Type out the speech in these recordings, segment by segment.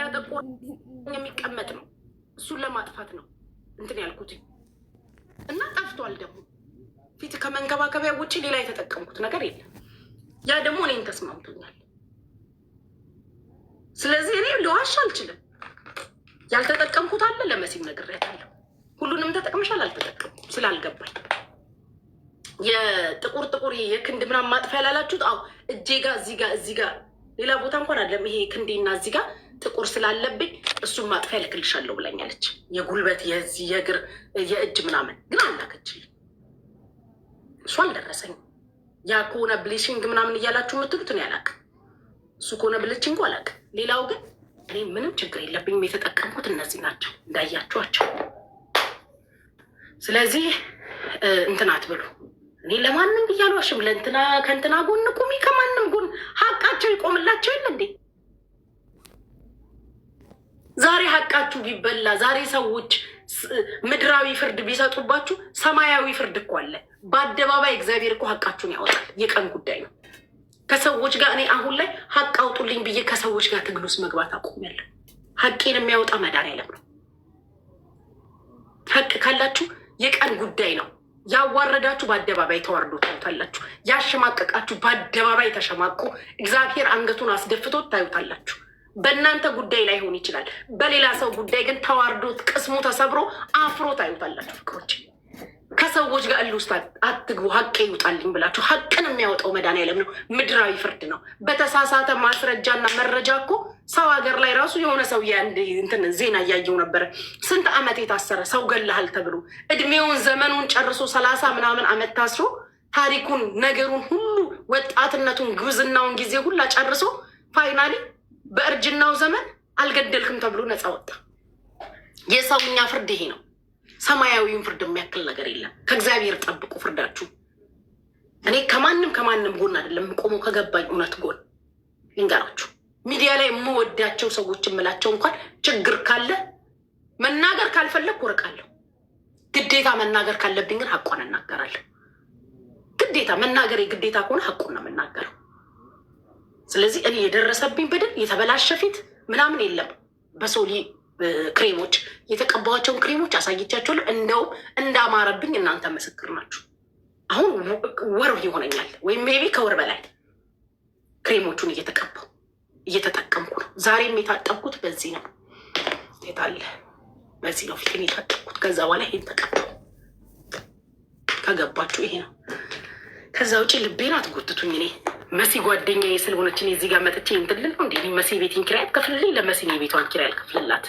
እያጠቆረ የሚቀመጥ ነው። እሱን ለማጥፋት ነው እንትን ያልኩት እና ጠፍቷል። ደግሞ ፊት ከመንከባከቢያ ውጭ ሌላ የተጠቀምኩት ነገር የለም። ያ ደግሞ እኔን ተስማምቶኛል። ስለዚህ እኔ ልዋሽ አልችልም። ያልተጠቀምኩት አለ ለመሲም ነግሬያታለሁ። ሁሉንም ተጠቅመሻል አልተጠቀምኩም ስላልገባኝ የጥቁር ጥቁር የክንድ ምናምን ማጥፊያ ያላላችሁት አዎ እጄ ጋር እዚህ ጋር ሌላ ቦታ እንኳን አለም ይሄ ክንዴና እዚህ ጋር ጥቁር ስላለብኝ እሱን ማጥፊያ ልክልሻለሁ ብላኛለች። የጉልበት የዚህ የእግር የእጅ ምናምን ግን አላከችልኝ። እሱ አልደረሰኝም። ያ ከሆነ ብሊቺንግ ምናምን እያላችሁ የምትሉት እኔ አላውቅም። እሱ ከሆነ ብሊቺንጉ አላውቅም። ሌላው ግን እኔ ምንም ችግር የለብኝም። የተጠቀምኩት እነዚህ ናቸው እንዳያችኋቸው። ስለዚህ እንትን አትብሉ። እኔ ለማንም ብያሏሽም ለእንትና ከእንትና ጎን ቁሚ፣ ከማንም ጎን ሀቃቸው ይቆምላቸው የለ እንዴ? ዛሬ ሀቃችሁ ቢበላ፣ ዛሬ ሰዎች ምድራዊ ፍርድ ቢሰጡባችሁ ሰማያዊ ፍርድ እኮ አለ። በአደባባይ እግዚአብሔር እኮ ሀቃችሁን ያወጣል። የቀን ጉዳይ ነው። ከሰዎች ጋር እኔ አሁን ላይ ሀቅ አውጡልኝ ብዬ ከሰዎች ጋር ትግል ውስጥ መግባት አቁሜያለሁ። ሀቄን የሚያወጣ መድኃኒዓለም ነው። ሀቅ ካላችሁ የቀን ጉዳይ ነው። ያዋረዳችሁ በአደባባይ ተዋርዶ ታዩታላችሁ። ያሸማቀቃችሁ በአደባባይ ተሸማቆ እግዚአብሔር አንገቱን አስደፍቶት ታዩታላችሁ። በእናንተ ጉዳይ ላይ ሆን ይችላል። በሌላ ሰው ጉዳይ ግን ተዋርዶ ቅስሙ ተሰብሮ አፍሮ ታዩታላችሁ። ፍቅሮች ከሰዎች ጋር እልህ ውስጥ አትግቡ። ሀቅ ይውጣልኝ ብላችሁ ሀቅን የሚያወጣው መድኃኒዓለም ነው። ምድራዊ ፍርድ ነው። በተሳሳተ ማስረጃና መረጃ እኮ ሰው ሀገር ላይ ራሱ የሆነ ሰው እንትን ዜና እያየው ነበረ። ስንት ዓመት የታሰረ ሰው ገለሃል ተብሎ እድሜውን ዘመኑን ጨርሶ 30 ምናምን ዓመት ታስሮ ታሪኩን ነገሩን ሁሉ ወጣትነቱን ግብዝናውን ጊዜ ሁላ ጨርሶ ፋይናሊ በእርጅናው ዘመን አልገደልክም ተብሎ ነፃ ወጣ። የሰውኛ ፍርድ ይሄ ነው። ሰማያዊውን ፍርድ የሚያክል ነገር የለም። ከእግዚአብሔር ጠብቁ ፍርዳችሁ። እኔ ከማንም ጎን አይደለም የምቆመው፣ ከገባኝ እውነት ጎን ልንገራችሁ። ሚዲያ ላይ የምወዳቸው ሰዎች የምላቸው እንኳን ችግር ካለ መናገር ካልፈለግ ወርቃለሁ። ግዴታ መናገር ካለብኝ ግን ሀቋን እናገራለሁ። ግዴታ መናገር የግዴታ ከሆነ ሀቁን ነው የምናገረው። ስለዚህ እኔ የደረሰብኝ በደል የተበላሸ ፊት ምናምን የለም። በሶሊ ክሬሞች የተቀባኋቸውን ክሬሞች አሳይቻቸዋለሁ። እንደውም እንዳማረብኝ እናንተ ምስክር ናችሁ። አሁን ወር ይሆነኛል ወይም ሜቢ ከወር በላይ ክሬሞቹን እየተጠቀምኩ ነው። ዛሬም የታጠብኩት በዚህ ነው። የታለ በዚህ ነው ፊትን የታጠብኩት። ከዛ በኋላ ይሄን ተቀባው። ከገባችሁ ይሄ ነው። ከዛ ውጭ ልቤን አትጎትቱኝ። እኔ መሲ ጓደኛዬ ስለሆነች እኔ እዚህ ጋር መጥቼ እንትን ልል ነው እንዴ? መሲ ቤቴን ኪራይ አትከፍልልኝ። ለመሲ የቤቷን ኪራይ አልከፍልላት።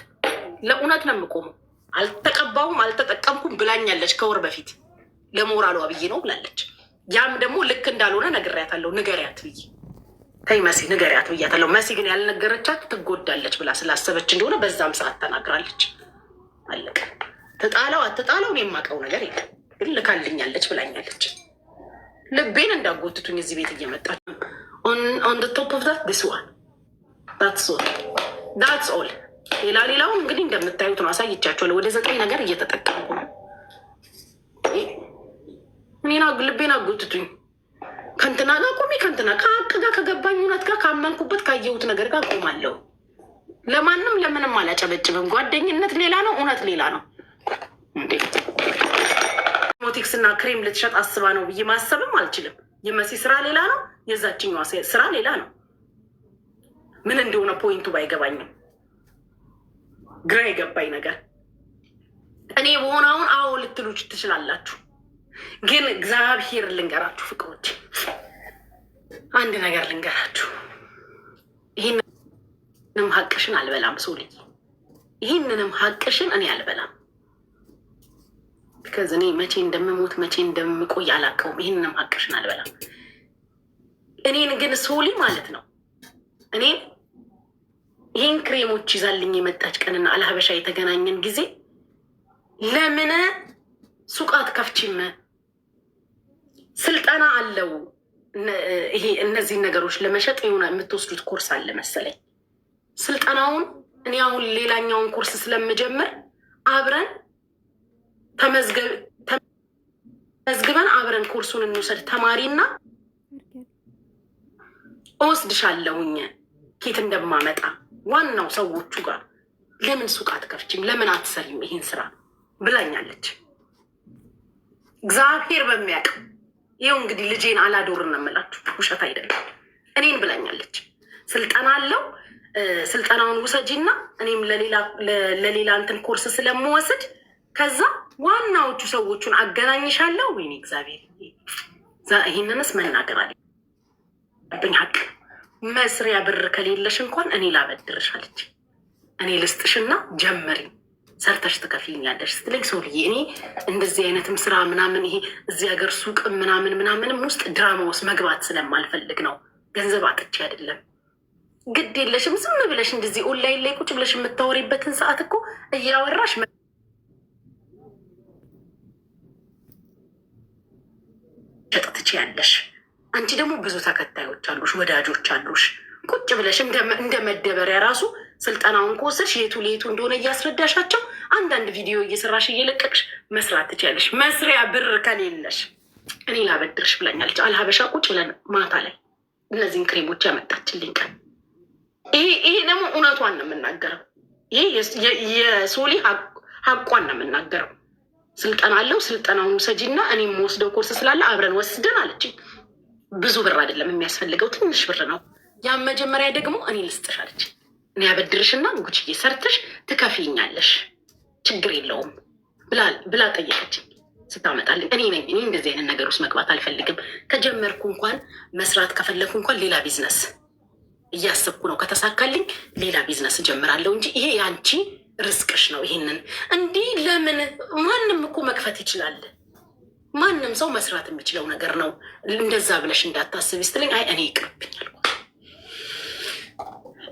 ለእውነት ነው የምቆመው። አልተቀባውም አልተጠቀምኩም ብላኛለች ከወር በፊት። ለሞራሏ ብዬ ነው ብላለች። ያም ደግሞ ልክ እንዳልሆነ ነግሬያታለሁ። ንገሪያት ብዬ ተይ መሲ ንገሪያት ብያታለሁ። መሲ ግን ያልነገረቻት ትጎዳለች ብላ ስላሰበች እንደሆነ በዛም ሰዓት ተናግራለች። አለቀ። ትጣለው አትጣለው እኔ የማውቀው ነገር የለም። ግን ልካልኛለች ብላኛለች። ልቤን እንዳጎትቱኝ እዚህ ቤት እየመጣች ኦን ቶፕ ኦፍ ዛት ዲስ ዋን ዳትስ ኦል። ሌላው እንግዲህ እንደምታዩት ነው። አሳይቻቸዋለሁ። ወደ 9 ነገር እየተጠቀምኩ ነው። እኔና ልቤን አጎትቱኝ። ከንትና ጋር ቆሜ ከንትና ከሀቅ ጋር ከገባኝ እውነት ጋር ካመንኩበት ካየሁት ነገር ጋር ቆማለሁ። ለማንም ለምንም አላጨበጭብም። ጓደኝነት ሌላ ነው፣ እውነት ሌላ ነው። እንዴ ሞቲክስ እና ክሬም ልትሸጥ አስባ ነው ብዬ ማሰብም አልችልም። የመሲ ስራ ሌላ ነው፣ የዛችኛዋ ስራ ሌላ ነው። ምን እንደሆነ ፖይንቱ ባይገባኝም ግራ የገባኝ ነገር እኔ በሆነውን አዎ ልትሉች ትችላላችሁ። ግን እግዚአብሔር ልንገራችሁ ፍቅሮች፣ አንድ ነገር ልንገራችሁ። ይህንንም ሀቅሽን አልበላም ሶሊ፣ ይህንንም ሀቅሽን እኔ አልበላም። ቢካዝ እኔ መቼ እንደምሞት መቼ እንደምቆይ አላውቀውም። ይህንንም ሀቅሽን አልበላም። እኔን ግን ሶሊ ማለት ነው እኔን ይህን ክሬሞች ይዛልኝ የመጣች ቀንና አልሀበሻ የተገናኘን ጊዜ ለምን ሱቃት ከፍቺም ስልጠና አለው ይሄ እነዚህን ነገሮች ለመሸጥ የሆነ የምትወስዱት ኮርስ አለ መሰለኝ። ስልጠናውን እኔ አሁን ሌላኛውን ኮርስ ስለምጀምር አብረን ተመዝግበን አብረን ኮርሱን እንውሰድ ተማሪና እወስድሻለሁኝ ኬት እንደማመጣ ዋናው ሰዎቹ ጋር ለምን ሱቅ አትከፍችም? ለምን አትሰሪም ይሄን ስራ ብላኛለች። እግዚአብሔር በሚያውቅ ይኸው እንግዲህ ልጄን አላዶርን ነው የምላችሁ፣ ውሸት አይደለም። እኔን ብላኛለች። ስልጠና አለው ስልጠናውን ውሰጂና እኔም ለሌላ እንትን ኮርስ ስለምወስድ ከዛ ዋናዎቹ ሰዎቹን አገናኝሻለሁ። ወይኔ እግዚአብሔር፣ ይህንንስ መናገር አለብኝ። ሀቅ መስሪያ ብር ከሌለሽ እንኳን እኔ ላበድርሽ አለች። እኔ ልስጥሽና ጀመሪ ሰርተሽ ትከፍልኛለሽ ስትለኝ ሰውዬ እኔ እንደዚህ አይነትም ስራ ምናምን ይሄ እዚህ ሀገር ሱቅ ምናምንም ውስጥ ድራማ ውስጥ መግባት ስለማልፈልግ ነው። ገንዘብ አጥቼ አይደለም። ግድ የለሽም ዝም ብለሽ እንደዚህ ኦንላይን ላይ ቁጭ ብለሽ የምታወሪበትን ሰዓት እኮ እያወራሽ ሸጥ ትችያለሽ። አንቺ ደግሞ ብዙ ተከታዮች አሉሽ፣ ወዳጆች አሉሽ። ቁጭ ብለሽ እንደ መደበሪያ ራሱ ስልጠናውን ከወሰድሽ የቱ ለየቱ እንደሆነ እያስረዳሻቸው አንዳንድ ቪዲዮ እየሰራሽ እየለቀቅሽ መስራት ትችያለሽ። መስሪያ ብር ከሌለሽ እኔ ላበድርሽ ብላኛለች። አልሀበሻ ቁጭ ብለን ማታ ላይ እነዚህን ክሬሞች ያመጣችልኝ ቀን ይሄ ደግሞ እውነቷን ነው የምናገረው። ይሄ የሶሊ ሀቋን ነው የምናገረው። ስልጠና አለው ስልጠናውን ውሰጂና እኔም ወስደው ኮርስ ስላለ አብረን ወስደን አለችኝ። ብዙ ብር አይደለም የሚያስፈልገው፣ ትንሽ ብር ነው። ያን መጀመሪያ ደግሞ እኔ ልስጥሽ አለች። እኔ ያበድርሽና ጉችዬ ሰርተሽ ትከፍይኛለሽ ችግር የለውም ብላ ጠየቀችኝ። ስታመጣልኝ እኔ እንደዚህ አይነት ነገር ውስጥ መግባት አልፈልግም። ከጀመርኩ እንኳን መስራት ከፈለኩ እንኳን ሌላ ቢዝነስ እያሰብኩ ነው። ከተሳካልኝ ሌላ ቢዝነስ እጀምራለሁ እንጂ ይሄ የአንቺ ርስቅሽ ነው። ይሄንን እንዲህ ለምን ማንም እኮ መክፈት ይችላል። ማንም ሰው መስራት የሚችለው ነገር ነው። እንደዛ ብለሽ እንዳታስብ ስትለኝ አይ እኔ ይቅርብኛል።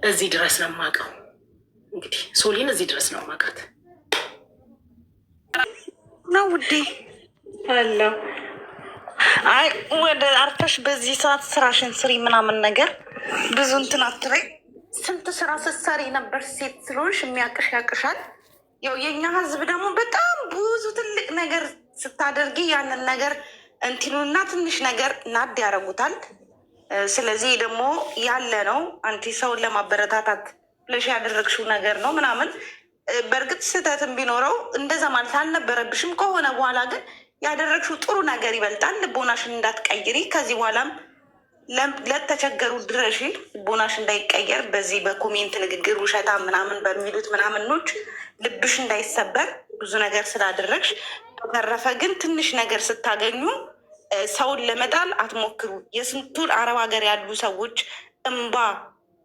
እዚህ ድረስ ነው የማውቀው። እንግዲህ ሶሊን እዚህ ድረስ ነው የማውቃት ነው ውዴ አለ። አይ ወደ አርፈሽ በዚህ ሰዓት ስራሽን ስሪ ምናምን ነገር ብዙ እንትን አትበይ። ስንት ስራ ስትሰሪ ነበር። ሴት ስለሆንሽ የሚያቅሽ ያቅሻል። ያው የእኛ ህዝብ ደግሞ በጣም ብዙ ትልቅ ነገር ስታደርጊ ያንን ነገር እንትኑና ትንሽ ነገር ናድ ያደርጉታል። ስለዚህ ደግሞ ያለ ነው አንቲ ሰውን ለማበረታታት ብለሽ ያደረግሽው ነገር ነው ምናምን። በእርግጥ ስህተትም ቢኖረው እንደዛ ማለት አልነበረብሽም። ከሆነ በኋላ ግን ያደረግሽው ጥሩ ነገር ይበልጣል። ልቦናሽን እንዳትቀይሪ ከዚህ በኋላም ለተቸገሩ ድረሽ ልቦናሽ እንዳይቀየር በዚህ በኮሜንት ንግግር ውሸታ ምናምን በሚሉት ምናምኖች ልብሽ እንዳይሰበር ብዙ ነገር ስላደረግሽ። በተረፈ ግን ትንሽ ነገር ስታገኙ ሰውን ለመጣል አትሞክሩ። የስንቱን አረብ ሀገር ያሉ ሰዎች እንባ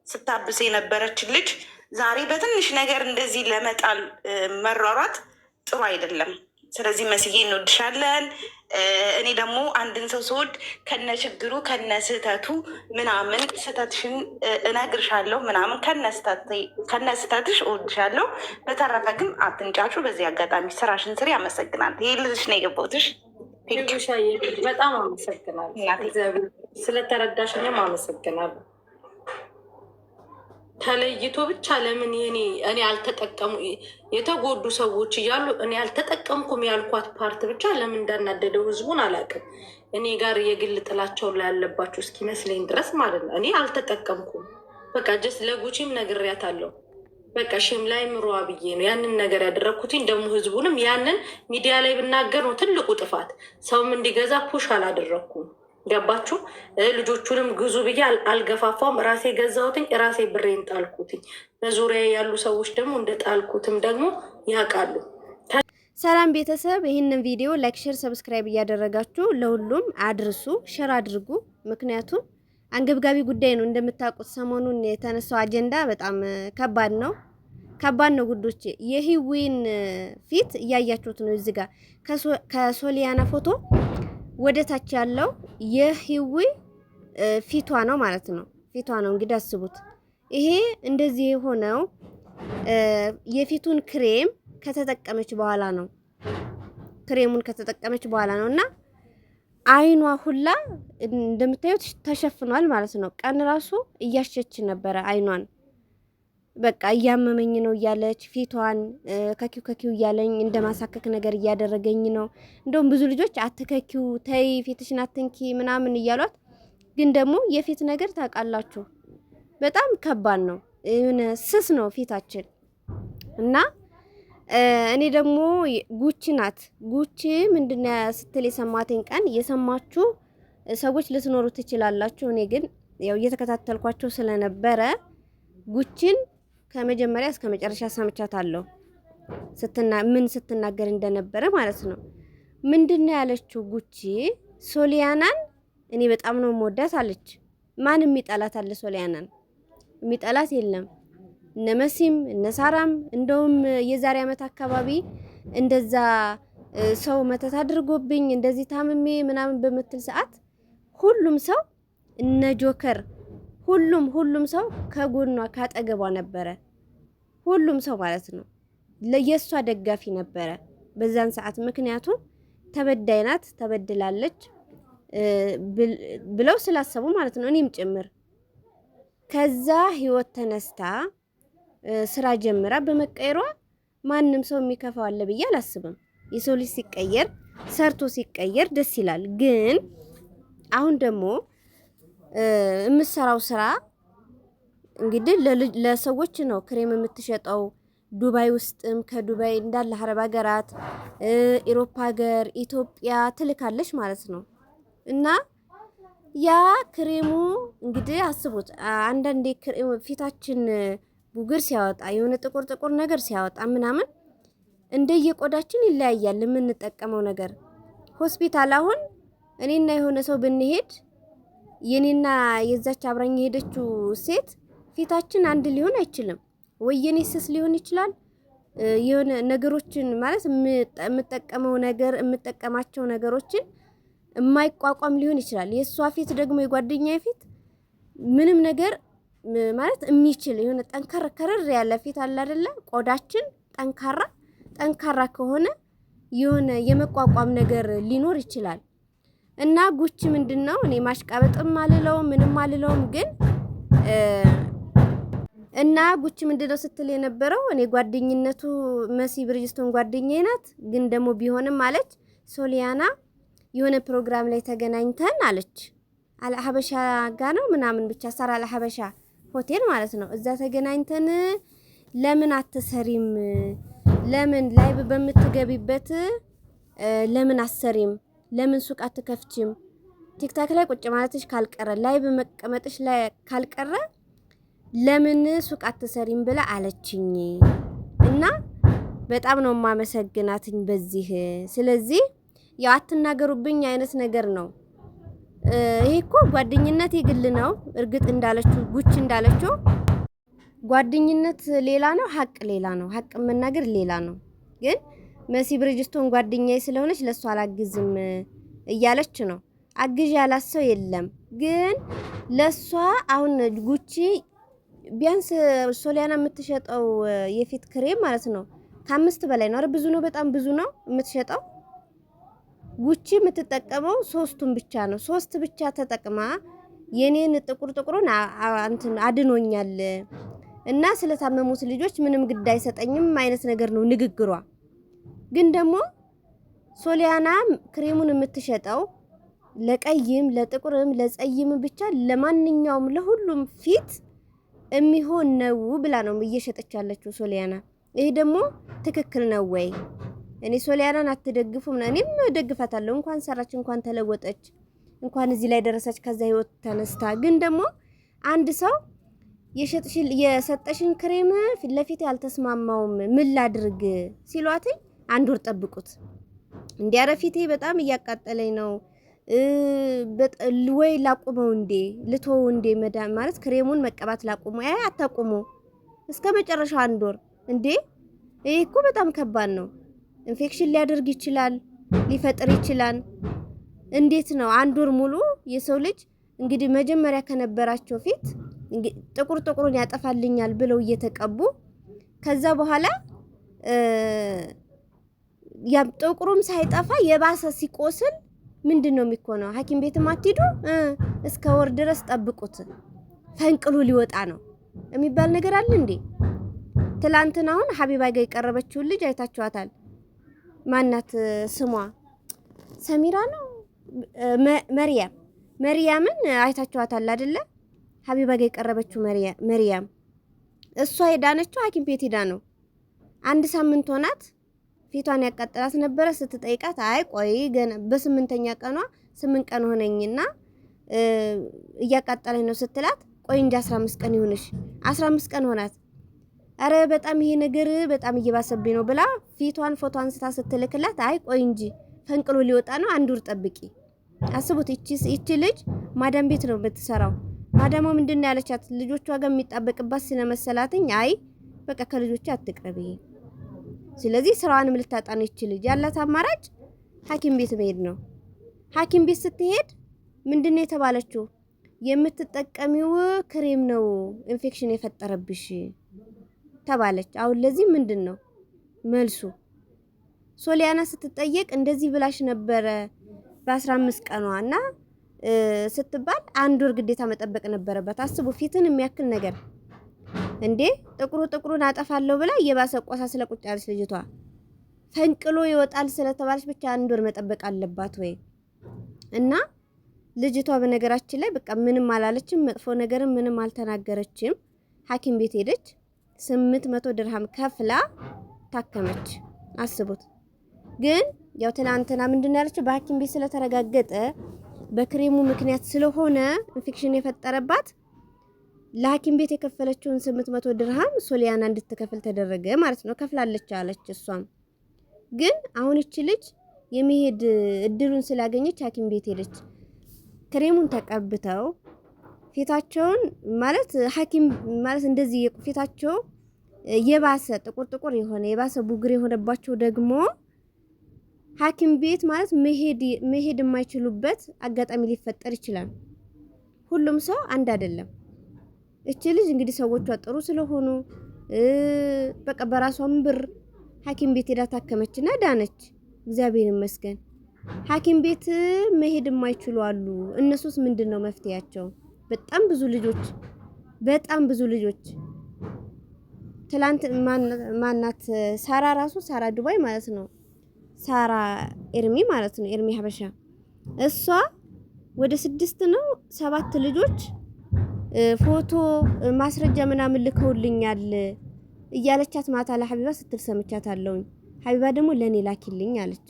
ስታብስ የነበረች ልጅ ዛሬ በትንሽ ነገር እንደዚህ ለመጣል መሯሯጥ ጥሩ አይደለም። ስለዚህ መስዬ እንወድሻለን። እኔ ደግሞ አንድን ሰው ስወድ ከነ ችግሩ ከነ ስህተቱ ምናምን ስህተትሽን እነግርሻለሁ ምናምን ከነ ስህተትሽ እወድሻለሁ። በተረፈ ግን አትንጫጩ። በዚህ አጋጣሚ ስራሽን ስሪ። አመሰግናለሁ። ይህ ልጅሽ ነው የገባሁትሽ። በጣም አመሰግናለሁ። ስለተረዳሽ እኔም አመሰግናለሁ። ተለይቶ ብቻ ለምን እኔ አልተጠቀሙ የተጎዱ ሰዎች እያሉ እኔ አልተጠቀምኩም ያልኳት ፓርት ብቻ ለምን እንዳናደደው ህዝቡን አላውቅም። እኔ ጋር የግል ጥላቸውን ላይ ያለባቸው እስኪመስለኝ ድረስ ማለት ነው። እኔ አልተጠቀምኩም። በቃ ጀስ ለጉቺም ነግሬያታለሁ። በቃ ሺም ላይ ምሯ ብዬ ነው ያንን ነገር ያደረግኩትኝ። ደግሞ ህዝቡንም ያንን ሚዲያ ላይ ብናገር ነው ትልቁ ጥፋት። ሰውም እንዲገዛ ፑሽ አላደረግኩም። ገባችሁ? ልጆቹንም ግዙ ብዬ አልገፋፋም። ራሴ ገዛሁትኝ፣ ራሴ ብሬን ጣልኩትኝ። በዙሪያ ያሉ ሰዎች ደግሞ እንደ ጣልኩትም ደግሞ ያውቃሉ። ሰላም ቤተሰብ፣ ይህንን ቪዲዮ ላይክ፣ ሼር፣ ሰብስክራይብ እያደረጋችሁ ለሁሉም አድርሱ፣ ሼር አድርጉ። ምክንያቱም አንገብጋቢ ጉዳይ ነው። እንደምታውቁት ሰሞኑን የተነሳው አጀንዳ በጣም ከባድ ነው ጉዶቼ። የህዊን ፊት እያያችሁት ነው። እዚህ ጋር ከሶሊያና ፎቶ ወደ ታች ያለው የህዊ ፊቷ ነው ማለት ነው። ፊቷ ነው እንግዲህ አስቡት። ይሄ እንደዚህ የሆነው የፊቱን ክሬም ከተጠቀመች በኋላ ነው። ክሬሙን ከተጠቀመች በኋላ ነው እና አይኗ ሁላ እንደምታዩት ተሸፍኗል ማለት ነው። ቀን ራሱ እያሸች ነበረ አይኗን። በቃ እያመመኝ ነው እያለች ፊቷን ከኪው እያለኝ እንደማሳከክ ነገር እያደረገኝ ነው። እንደውም ብዙ ልጆች አትከኪው፣ ተይ ፊትሽን አትንኪ ምናምን እያሏት፣ ግን ደግሞ የፊት ነገር ታውቃላችሁ በጣም ከባድ ነው። የሆነ ስስ ነው ፊታችን እና እኔ ደግሞ ጉቺ ናት። ጉቺ ምንድነው ስትል የሰማተኝ ቀን የሰማችሁ ሰዎች ልትኖሩ ትችላላችሁ። እኔ ግን ያው እየተከታተልኳቸው ስለነበረ ጉቺን ከመጀመሪያ እስከ መጨረሻ ሰምቻታለሁ። ምን ስትናገር እንደነበረ ማለት ነው። ምንድነው ያለችው? ጉቺ ሶሊያናን እኔ በጣም ነው የምወዳት አለች። ማን የሚጠላት አለ? ሶሊያናን የሚጠላት የለም። እነ መሲም እነ ሳራም እንደውም የዛሬ ዓመት አካባቢ እንደዛ ሰው መተት አድርጎብኝ እንደዚህ ታምሜ ምናምን በምትል ሰዓት ሁሉም ሰው እነ ጆከር ሁሉም ሰው ከጎኗ ካጠገቧ ነበረ። ሁሉም ሰው ማለት ነው ለየሷ ደጋፊ ነበረ በዛን ሰዓት። ምክንያቱም ተበዳይ ናት ተበድላለች ብለው ስላሰቡ ማለት ነው፣ እኔም ጭምር። ከዛ ህይወት ተነስታ ስራ ጀምራ በመቀየሯ ማንም ሰው የሚከፋው አለ ብዬ አላስብም። የሰው ልጅ ሲቀየር ሰርቶ ሲቀየር ደስ ይላል። ግን አሁን ደግሞ የምትሰራው ስራ እንግዲህ ለሰዎች ነው ክሬም የምትሸጠው። ዱባይ ውስጥም ከዱባይ እንዳለ አረብ ሀገራት፣ ኢሮፓ ሀገር፣ ኢትዮጵያ ትልካለች ማለት ነው። እና ያ ክሬሙ እንግዲህ አስቡት፣ አንዳንዴ ፊታችን ቡግር ሲያወጣ የሆነ ጥቁር ነገር ሲያወጣ ምናምን እንደየቆዳችን ይለያያል የምንጠቀመው ነገር። ሆስፒታል አሁን እኔና የሆነ ሰው ብንሄድ የኔና የዛች አብራኝ የሄደችው ሴት ፊታችን አንድ ሊሆን አይችልም። ወይ የኔ ስስ ሊሆን ይችላል የሆነ ነገሮችን ማለት የምጠቀመው ነገር የምጠቀማቸው ነገሮችን የማይቋቋም ሊሆን ይችላል። የሷ ፊት ደግሞ የጓደኛዬ ፊት ምንም ነገር ማለት የሚችል የሆነ ጠንካራ ከረር ያለ ፊት አለ አይደለ? ቆዳችን ጠንካራ ከሆነ የሆነ የመቋቋም ነገር ሊኖር ይችላል። እና ጉቺ ምንድነው እኔ ማሽቃበጥም አልለውም ምንም አልለውም፣ ግን እና ጉቺ ምንድነው ስትል የነበረው እኔ ጓደኝነቱ መሲ ብርጅስቶን ጓደኛዬ ናት፣ ግን ደግሞ ቢሆንም አለች ሶሊያና የሆነ ፕሮግራም ላይ ተገናኝተን አለች አልሐበሻ ጋ ነው ምናምን ብቻ ሰራ አልሐበሻ ሆቴል ማለት ነው። እዛ ተገናኝተን ለምን አትሰሪም? ለምን ላይቭ በምትገቢበት ለምን አትሰሪም? ለምን ሱቅ አትከፍቺም? ቲክታክ ላይ ቁጭ ማለትሽ ካልቀረ ላይቭ መቀመጥሽ ላይ ካልቀረ ለምን ሱቅ አትሰሪም ብላ አለችኝ። እና በጣም ነው ማመሰግናትኝ በዚህ። ስለዚህ ያው አትናገሩብኝ አይነት ነገር ነው። ይሄ እኮ ጓደኝነት የግል ነው። እርግጥ እንዳለችው ጉቺ እንዳለችው ጓደኝነት ሌላ ነው፣ ሀቅ ሌላ ነው። ሀቅ መናገር ሌላ ነው። ግን መሲ ብርጅስቶን ጓደኛዬ ስለሆነች ለሷ አላግዝም እያለች ነው። አግዥ ያላት ሰው የለም። ግን ለሷ አሁን ጉቺ ቢያንስ ሶሊያና የምትሸጠው የፊት ክሬም ማለት ነው ከ5 በላይ ነው። ብዙ ነው፣ በጣም ብዙ ነው የምትሸጠው። ጉቺ የምትጠቀመው 3ቱን ብቻ ነው። 3 ብቻ ተጠቅማ የኔን ጥቁሩን እንትን አድኖኛል እና ስለታመሙት ልጆች ምንም ግድ አይሰጠኝም አይነት ነገር ነው ንግግሯ። ግን ደግሞ ሶሊያና ክሬሙን የምትሸጠው ለቀይም ለጥቁርም ለጸይም ብቻ ለማንኛውም ለሁሉም ፊት የሚሆን ነው ብላ ነው እየሸጠች ያለችው ሶሊያና። ይሄ ደግሞ ትክክል ነው ወይ? እኔ ሶሊያናን አትደግፉም? እኔም ደግፋታለሁ። እንኳን ሰራች፣ እንኳን ተለወጠች፣ እንኳን እዚህ ላይ ደረሰች ከዛ ህይወት ተነስታ። ግን ደግሞ አንድ ሰው የሰጠሽን ክሬም ፊት ለፊት ያልተስማማውም ምን ላድርግ ሲሏት 1 ወር ጠብቁት። እንዲያረ ፊቴ በጣም እያቃጠለኝ ነው ወይ ላቁመው እንዴ ልተው እንዴ መዳም ማለት ክሬሙን መቀባት ላቁመው? አይ አታቁሙ እስከ መጨረሻው 1 ወር እንዴ። ይሄ እኮ በጣም ከባድ ነው። ኢንፌክሽን ሊያደርግ ይችላል፣ ሊፈጥር ይችላል። እንዴት ነው 1 ወር ሙሉ የሰው ልጅ እንግዲህ መጀመሪያ ከነበራቸው ፊት ጥቁሩን ያጠፋልኛል ብለው እየተቀቡ ከዛ በኋላ ያ ጥቁሩም ሳይጠፋ የባሰ ሲቆስል ምንድነው የሚኮነው? ሐኪም ቤትም አትሄዱ፣ እስከ ወር ድረስ ጠብቁት፣ ፈንቅሉ ሊወጣ ነው የሚባል ነገር አለ እንዴ? ትላንትና አሁን ሀቢባ ጋር የቀረበችውን ልጅ አይታችኋታል። ማናት ስሟ? ሰሚራ ነው መርያምን አይታችኋታል አይደለ? ሀቢባ ጋር የቀረበችው መርያም እሷ የዳነችው ሐኪም ቤት ሄዳ ነው። 1 ሳምንት ሆናት። ፊቷን ያቃጠላት ነበረ። ስትጠይቃት አይ ቆይ ገና በ8ኛ ቀኗ 8 ቀን ሆነኝና እያቃጠለኝ ነው ስትላት ቆይ እንጂ 15 ቀን ይሁንሽ 15 ቀን ሆናት። አረ በጣም ይሄ ነገር በጣም እየባሰብኝ ነው ብላ ፊቷን ፎቶ አንስታ ስትልክላት አይ ቆይ እንጂ ፈንቅሎ ሊወጣ ነው 1 ወር ጠብቂ። አስቡት ይቺ ልጅ ማዳም ቤት ነው የምትሰራው። ማዳሟ ምንድነው ያለቻት? ልጆቿ ጋር የሚጣበቅባት ስለመሰላትኝ አይ በቃ ከልጆቿ አትቅረብ። ስለዚህ ስራዋንም ልታጣ ነው ይቺ ልጅ። ያላት አማራጭ ሐኪም ቤት መሄድ ነው። ሐኪም ቤት ስትሄድ ምንድነው የተባለችው? የምትጠቀሚው ክሬም ነው ኢንፌክሽን የፈጠረብሽ ተባለች። አሁን ለዚህ ምንድነው መልሱ? ሶሊያና ስትጠየቅ እንደዚህ ብላሽ ነበረ በ15 ቀኗና ስትባል 1 ወር ግዴታ መጠበቅ ነበረበት። አስቡ ፊትን የሚያክል ነገር እንዴ! ጥቁሩን አጠፋለሁ ብላ የባሰ ቆሳ ስለቁጫለች ልጅቷ። ፈንቅሎ ይወጣል ስለተባለች ብቻ 1 ወር መጠበቅ አለባት ወይ? እና ልጅቷ በነገራችን ላይ በቃ ምንም አላለችም፣ መጥፎ ነገርም ምንም አልተናገረችም። ሐኪም ቤት ሄደች 800 ድርሃም ከፍላ ታከመች። አስቡት። ግን ያው ትናንትና ምንድነው ያለችው? በሐኪም ቤት ስለተረጋገጠ በክሬሙ ምክንያት ስለሆነ ኢንፌክሽን የፈጠረባት ለሐኪም ቤት የከፈለችውን 800 ድርሃም ሶሊያና እንድትከፍል ተደረገ ማለት ነው። ከፍላለች አለች። እሷም ግን አሁን እቺ ልጅ የመሄድ እድሉን ስላገኘች ሐኪም ቤት ሄደች። ክሬሙን ተቀብተው ፊታቸውን ማለት ሐኪም ማለት እንደዚህ ፊታቸው የባሰ ጥቁር የሆነ የባሰ ቡግር የሆነባቸው ደግሞ ሐኪም ቤት ማለት መሄድ የማይችሉበት አጋጣሚ ሊፈጠር ይችላል። ሁሉም ሰው አንድ አይደለም። እቺ ልጅ እንግዲህ ሰዎቿ ጥሩ ስለሆኑ በቃ በራሷም ብር ሐኪም ቤት ሄዳ ታከመችና ዳነች። እግዚአብሔር ይመስገን። ሐኪም ቤት መሄድ የማይችሉ አሉ። እነሱስ ምንድነው መፍትያቸው? በጣም ብዙ ልጆች ትላንት ማናት ሳራ ራሱ ሳራ ዱባይ ማለት ነው። ሳራ ኤርሚ ማለት ነው። ኤርሚ ሀበሻ እሷ ወደ 6 ነው 7 ልጆች ፎቶ ማስረጃ ምናምን ልከውልኛል እያለቻት ማታ ለሐቢባ ስትል ሰምቻታለሁኝ። ሐቢባ ደግሞ ለኔ ላኪልኝ አለች።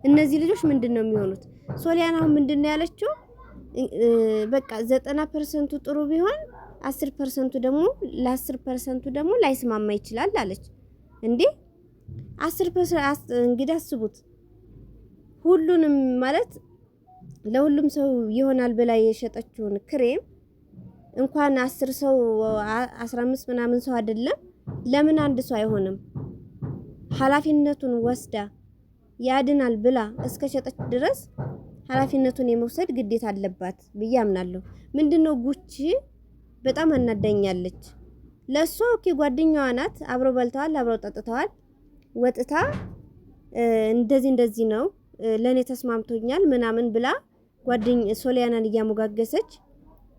እነዚህ ልጆች ምንድነው የሚሆኑት? ሶሊያና አሁን ምንድነው ያለችው? በቃ 90% ጥሩ ቢሆን 10% ደግሞ ለ10% ደግሞ ላይስማማ ይችላል አለች። እንዴ 10% እንግዲህ አስቡት። ሁሉንም ማለት ለሁሉም ሰው ይሆናል ብላ የሸጠችውን ክሬም እንኳን 10 ሰው 15 ምናምን ሰው አይደለም ለምን አንድ ሰው አይሆንም? ኃላፊነቱን ወስዳ ያድናል ብላ እስከ ሸጠች ድረስ ኃላፊነቱን የመውሰድ ግዴታ አለባት ብዬ አምናለሁ። ምንድነው ጉቺ በጣም አናዳኛለች። ለሷ ኦኬ ጓደኛዋ ናት፣ አብረው በልተዋል፣ አብረው ጠጥተዋል። ወጥታ እንደዚህ ነው ለኔ ተስማምቶኛል ምናምን ብላ ሶሊያናን እያሞጋገሰች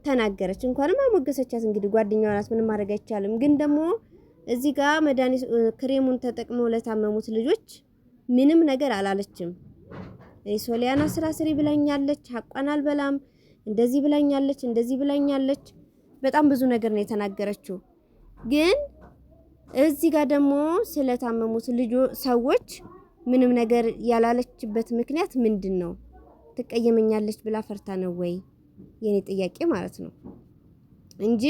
ተናገረች። እንኳንም አሞገሰቻት። እንግዲህ ጓደኛዋ ናት፣ ምንም ማድረግ አይቻልም። ግን ደግሞ እዚህ ጋር መድኃኒት ክሬሙን ተጠቅመው ለታመሙት ልጆች ምንም ነገር አላለችም። ሶሊያና ስራ ስሪ ብላኛለች፣ ሐቋን አልበላም፣ እንደዚህ ብላኛለች። በጣም ብዙ ነገር ነው የተናገረችው። ግን እዚህ ጋር ደግሞ ስለታመሙት ሰዎች ምንም ነገር ያላለችበት ምክንያት ምንድነው? ትቀየመኛለች ብላ ፈርታ ነው ወይ? የኔ ጥያቄ ማለት ነው እንጂ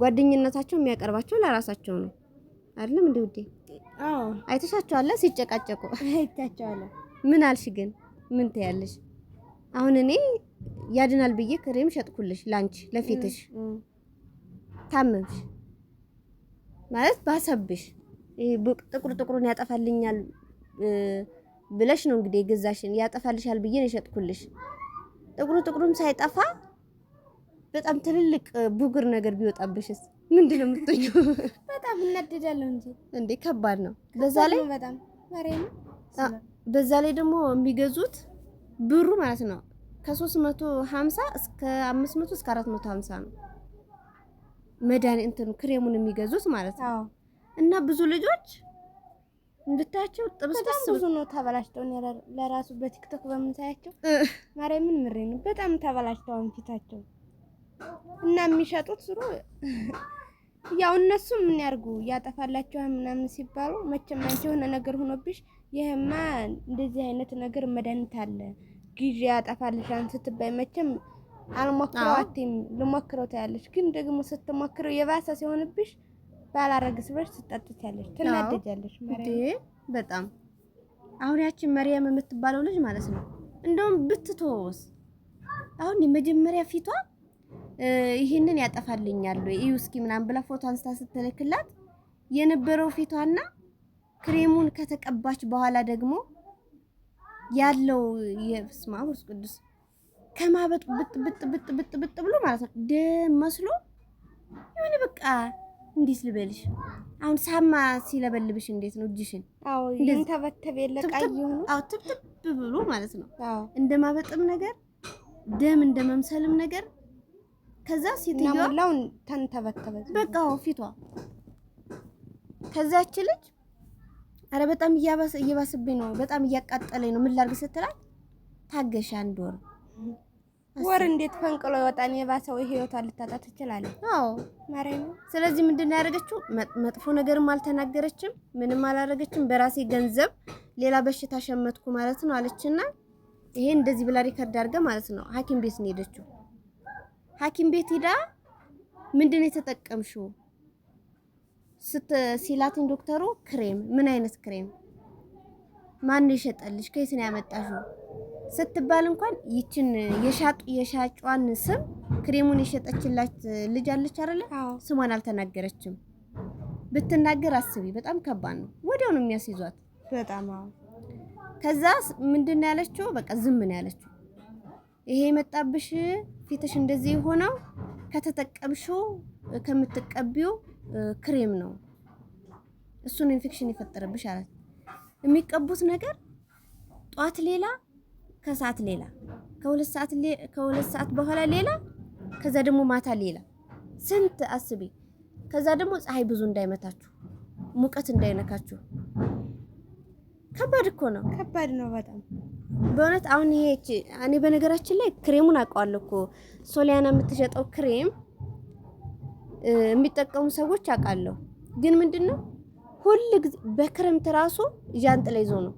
ጓደኝነታቸው የሚያቀርባቸው ለራሳቸው ነው አይደለም እንዴ ውዴ? አዎ አይተሻቸዋል ሲጨቃጨቁ? አይታቸዋል። ምን አልሽ ግን? ምን ትያለሽ? አሁን እኔ ያድናል ብዬ ክሬም ሸጥኩልሽ ላንቺ ለፊትሽ ታመምሽ ማለት ባሰብሽ ጥቁሩን ያጠፋልኛል ብለሽ ነው እንግዲህ ገዛሽን ያጠፋልሻል ብዬ ነው ሸጥኩልሽ። ጥቁሩም ሳይጠፋ በጣም ትልልቅ ቡግር ነገር ቢወጣብሽስ ምንድነው የምትሆኚው? በጣም እናደዳለሁ እንዴ ከባድ ነው። በዛ ላይ ደግሞ የሚገዙት ብሩ ማለት ነው ከ350 እስከ 500 እስከ 450 ነው መድኃኒት ክሬሙን የሚገዙት ማለት ነው። እና ብዙ ልጆች እንድታያቸው ጥብስብስ ብዙ ነው ተበላሽተው ለራሱ በቲክቶክ በምታያቸው ማርያምን ምሬ ነው በጣም ተበላሽተው ፊታቸው እና የሚሸጡት ስሩ ያው እነሱ ምን ያርጉ ያጠፋላችኋል ምናምን ሲባሉ መቼም አንቺ የሆነ ነገር ሆኖብሽ ይሄማ እንደዚህ አይነት ነገር መድኃኒት አለ ጊዜ ያጠፋልሻል ስትባይ መቼም አልሞክረው አትይም ልሞክረው ታያለሽ። ግን ደግሞ ስትሞክረው የባሰ ሲሆንብሽ ባላረግስ ብለሽ ትጠጥቻለሽ፣ ትናደጃለሽ። በጣም አሁን ያቺን መርያም የምትባለው ልጅ ማለት ነው እንደውም ብትተወስ አሁን የመጀመሪያ ፊቷ ይሄንን ያጠፋልኛል እዩ እስኪ ምናምን ብላ ፎቶ አንስታ ስትልክላት የነበረው ፊቷና ክሬሙን ከተቀባች በኋላ ደግሞ ያለው የስማውስ ቅዱስ ከማበጥ ብጥ ብሎ ማለት ነው ደም መስሎ የሆነ በቃ እንዴት ልበልሽ አሁን ሳማ ሲለበልብሽ እንዴት ነው እጅሽን? አዎ ይንተበተበ ለቃይ ይሁን አዎ ትብትብ ብሎ ማለት ነው። አዎ እንደማበጥም ነገር ደም እንደመምሰልም ነገር ከዛ ሴትዮዋ ናሙላውን ተንተበተበ በቃ ፊቷ ከዛች ልጅ አረ በጣም እየባሰብኝ ነው በጣም እያቃጠለኝ ነው ምን ላድርግ ስትላት ታገሽ አንድ ወር እንዴት ፈንቅሎ ይወጣን የባሰው ህይወቷ ልታጣ ትችላለች። አዎ ማረኝ። ስለዚህ ምንድነው ያደረገችው? መጥፎ ነገርም አልተናገረችም ምንም አላደረገችም። በራሴ ገንዘብ ሌላ በሽታ ሸመትኩ ማለት ነው አለችና ይሄ እንደዚህ ብላ ሪከርድ አድርጋ ማለት ነው ሐኪም ቤት ነው ሄደችው። ሐኪም ቤት ሄዳ ምንድነው የተጠቀምሽው ሲላትን ዶክተሩ ክሬም ምን አይነት ክሬም ማን ይሸጣልሽ ከየት ነው ያመጣሽው ስትባል እንኳን ይችን የሻጯን ስም ክሬሙን የሸጠችላት ልጅ አለች አይደለ? ስሟን አልተናገረችም። ብትናገር አስቢ በጣም ከባድ ነው። ወዲያው ነው የሚያስይዟት በጣም ከዛ ምንድነው ያለችው? በቃ ዝም ነው ያለችው። ይሄ የመጣብሽ ፊትሽ እንደዚህ ሆነው ከተጠቀምሽው ከምትቀቢው ክሬም ነው እሱን ኢንፌክሽን ይፈጠረብሽ አላት። የሚቀቡት ነገር ጧት ሌላ ከሰዓት ሌላ ከሁለት ሰዓት በኋላ ሌላ ከዛ ደግሞ ማታ ሌላ ስንት አስቢ። ከዛ ደግሞ ፀሐይ ብዙ እንዳይመታችሁ ሙቀት እንዳይነካችሁ ከባድ እኮ ነው። ከባድ ነው በጣም በእውነት። አሁን ይሄ እኔ በነገራችን ላይ ክሬሙን አውቀዋለሁ እኮ ሶሊያና የምትሸጠው ክሬም የሚጠቀሙ ሰዎች አውቃለሁ። ግን ምንድነው ሁሉ ጊዜ በክረምት ራሱ ጃንጥላ ይዞ ነው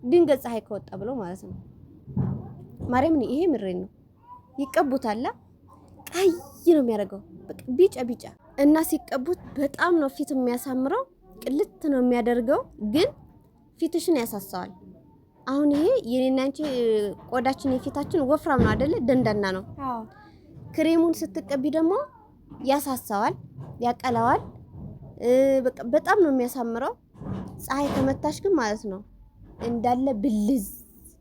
ድንገት ፀሐይ ከወጣ ብለው ማለት ነው። ማርያም ይሄ ምሬን ነው ይቀቡታል። ቀይ ነው የሚያደርገው በቃ ቢጫ እና ሲቀቡት በጣም ነው ፊት የሚያሳምረው ቅልት ነው የሚያደርገው ግን ፊትሽን ያሳሳዋል። አሁን ይሄ የኔና አንቺ ቆዳችን የፊታችን ወፍራም ነው አይደለ? ደንዳና ነው። አዎ ክሬሙን ስትቀቢ ደግሞ ያሳሳዋል፣ ያቀላዋል። በቃ በጣም ነው የሚያሳምረው። ፀሐይ ከመታሽ ግን ማለት ነው እንዳለ ብልዝ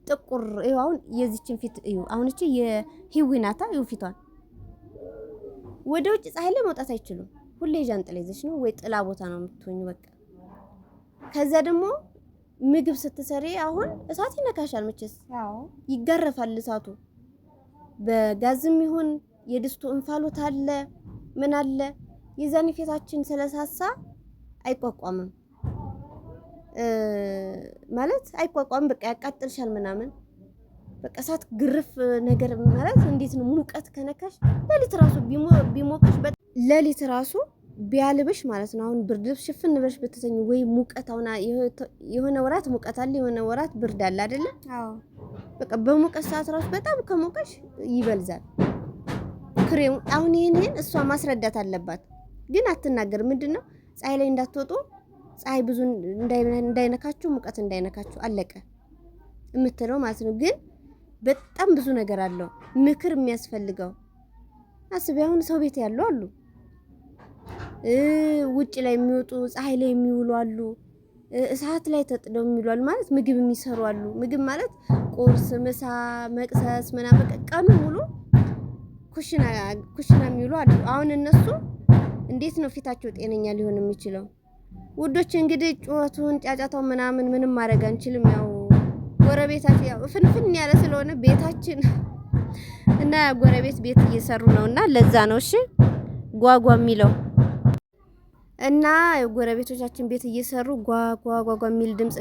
ጥቁር ይኸው አሁን የዚችን ፊት ይኸው አሁን እቺ የሂዊናታ ይኸው ፊቷን ወደ ውጭ ፀሐይ ላይ መውጣት አይችሉም። ሁሌ ጃንጥላ ይዘሽ ነው ወይ ጥላ ቦታ ነው የምትሆኙ በቃ። ከዛ ደግሞ ምግብ ስትሰሪ አሁን እሳት ይነካሻል መቼስ። አዎ ይጋረፋል እሳቱ። በጋዝም ይሁን የድስቱ እንፋሎት አለ ምን አለ የዛን ፊታችን ስለሳሳ አይቋቋምም ማለት አይቋቋምም። በቃ ያቃጥልሻል ምናምን በቃ እሳት ግርፍ ነገር ማለት እንዴት ነው ሙቀት ከነካሽ ለሊት ራሱ ቢሞቅሽ ለሊት ራሱ ቢያልብሽ ማለት ነው። አሁን ብርድ ልብስ ሽፍን ብለሽ ብትተኝ ወይ ሙቀት አሁን የሆነ ወራት ሙቀት አለ የሆነ ወራት ብርድ አለ አይደለ? አዎ በቃ በሙቀት ሰዓት ራሱ በጣም ከሞቀሽ ይበልዛል ክሬሙ። አሁን ይሄንን እሷ ማስረዳት አለባት ግን አትናገር። ምንድነው ፀሐይ ላይ እንዳትወጡ ፀሐይ ብዙ እንዳይነካችሁ ሙቀት እንዳይነካችሁ አለቀ የምትለው ማለት ነው። ግን በጣም ብዙ ነገር አለው ምክር የሚያስፈልገው። አስቢ አሁን ሰው ቤት ያለው አሉ ውጭ ላይ የሚወጡ ፀሐይ ላይ የሚውሉ አሉ እሳት ላይ ተጥደው የሚውሉ አሉ ማለት ምግብ የሚሰሩ አሉ። ምግብ ማለት ቁርስ፣ ምሳ፣ መቅሰስ ምናምን ቀኑ ሙሉ ኩሽና የሚውሉ አሉ። አሁን እነሱ እንዴት ነው ፊታቸው ጤነኛ ሊሆን የሚችለው? ውዶች እንግዲህ ጩኸቱን ጫጫታው ምንም ማድረግ አንችልም። ያው ጎረቤታችን ያው ፍንፍን ያለ ስለሆነ ቤታችን እና ጎረቤት ቤት እየሰሩ ነውና ለዛ ነው እሺ ጓጓ የሚለው እና ጎረቤቶቻችን ቤት እየሰሩ ጓጓ የሚል ድምጽ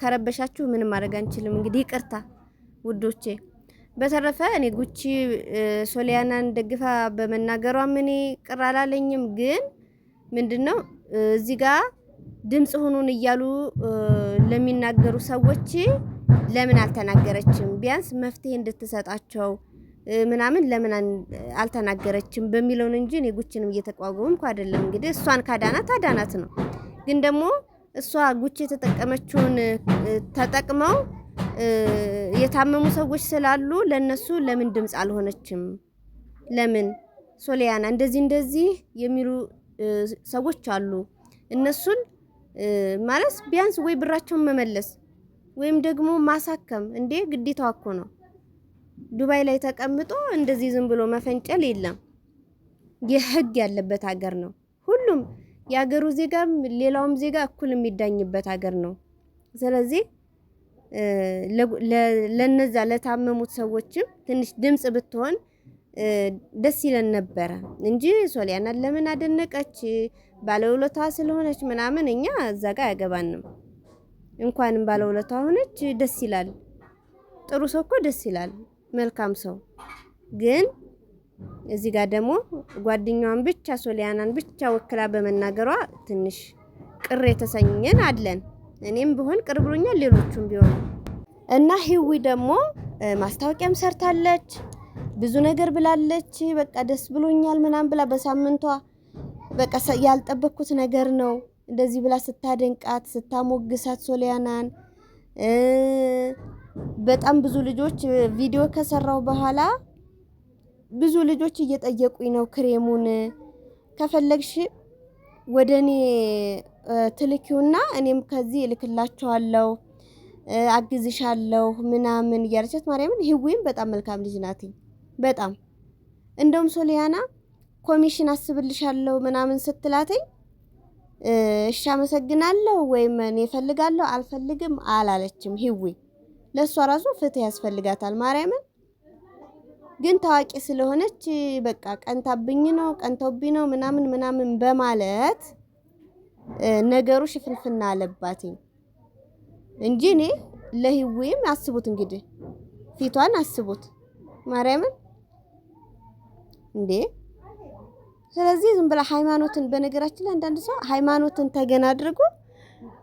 ከረበሻችሁ ምንም ማድረግ አንችልም። እንግዲህ ይቅርታ ውዶቼ በተረፈ እኔ ጉቺ ሶሊያናን ደግፋ በመናገሯ እኔ ቅር አላለኝም። ግን ምንድነው እዚህ ጋር ድምጽ ሆኑን እያሉ ለሚናገሩ ሰዎች ለምን አልተናገረችም? ቢያንስ መፍትሄ እንድትሰጣቸው ምናምን ለምን አልተናገረችም በሚለው እንጂ እኔ ጉቺንም እየተቋቋምኩ አይደለም። እንግዲህ እሷን ካዳናት ነው። ግን ደግሞ እሷ ጉቺ የተጠቀመችውን ተጠቅመው የታመሙ ሰዎች ስላሉ ለነሱ ለምን ድምጽ አልሆነችም? ለምን ሶሊያና እንደዚህ የሚሉ ሰዎች አሉ። እነሱን ማለት ቢያንስ ወይ ብራቸውን መመለስ ወይም ደግሞ ማሳከም እንዴ ግዴታው እኮ ነው። ዱባይ ላይ ተቀምጦ እንደዚህ ዝም ብሎ መፈንጨል የለም። የህግ ያለበት ሀገር ነው። ሁሉም የሀገሩ ዜጋም ሌላውም ዜጋ እኩል የሚዳኝበት ሀገር ነው። ስለዚህ ለነዛ ለታመሙት ሰዎችም ትንሽ ድምጽ ብትሆን ደስ ይለን ነበረ እንጂ ሶሊያና ለምን አደነቀች ባለውለታ ስለሆነች ምናምን እኛ እዛ ጋር ያገባንም። እንኳንም ባለውለታ ሆነች ደስ ይላል። ጥሩ ሰው እኮ ደስ ይላል። መልካም ሰው ግን እዚህ ጋር ደግሞ ጓደኛዋን ብቻ ሶሊያናን ብቻ ወክላ በመናገሯ ትንሽ ቅር የተሰኘን አለን። እኔም ቢሆን ቅር ብሎኛል፣ ሌሎቹም ቢሆን እና ሂዊ ደግሞ ማስታወቂያም ሰርታለች፣ ብዙ ነገር ብላለች። በቃ ደስ ብሎኛል ምናምን ብላ በሳምንቷ በቃ ያልጠበቅኩት ነገር ነው እንደዚህ ብላ ስታደንቃት ስታሞግሳት ሶሊያናን በጣም ብዙ ልጆች ቪዲዮ ከሰራው በኋላ ብዙ ልጆች እየጠየቁኝ ነው ክሬሙን ከፈለግሽ ወደኔ ትልኪውና እኔም ከዚህ እልክላችኋለሁ አግዝሻለሁ ምናምን እያለቻት ማርያምን። ሂዊም በጣም መልካም ልጅ ናት። በጣም እንደውም ሶሊያና ኮሚሽን አስብልሻለሁ ምናምን ስትላተኝ እሺ አመሰግናለሁ ወይም እኔ እፈልጋለሁ አልፈልግም አላለችም። ሂዊ ለሷ ራሱ ፍትህ ያስፈልጋታል። ማርያምን ግን ታዋቂ ስለሆነች በቃ ቀንታብኝ ነው ቀንተውብኝ ነው ምናምን በማለት ነገሩ ሽፍንፍና አለባት እንጂ እኔ ለሂዊም አስቡት እንግዲህ ፊቷን አስቡት ማርያምን እንዴ። ስለዚህ ዝም ብላ ሃይማኖትን በነገራችን ላይ አንዳንድ ሰው ሃይማኖትን ተገና አድርጎ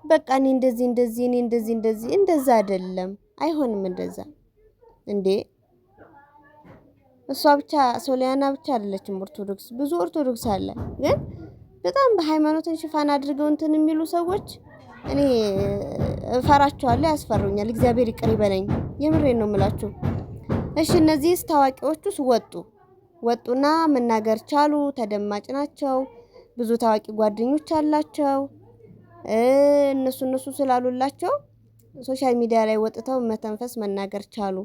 በቃ እኔ እንደዛ አይደለም አይሆንም እንደዛ እንዴ። እሷ ብቻ ሶሊያና ብቻ አይደለችም ኦርቶዶክስ፣ ብዙ ኦርቶዶክስ አለ። ግን በጣም በሃይማኖትን ሽፋን አድርገው እንትን የሚሉ ሰዎች እኔ እፈራቸዋለሁ፣ ያስፈሩኛል። እግዚአብሔር ይቅር ይበለኝ። የምሬን ነው የምላችሁ። እሺ እነዚህስ ታዋቂዎቹስ ወጡና መናገር ቻሉ፣ ተደማጭ ናቸው፣ ብዙ ታዋቂ ጓደኞች አላቸው። እነሱ ስላሉላቸው ሶሻል ሚዲያ ላይ ወጥተው መተንፈስ መናገር ቻሉ።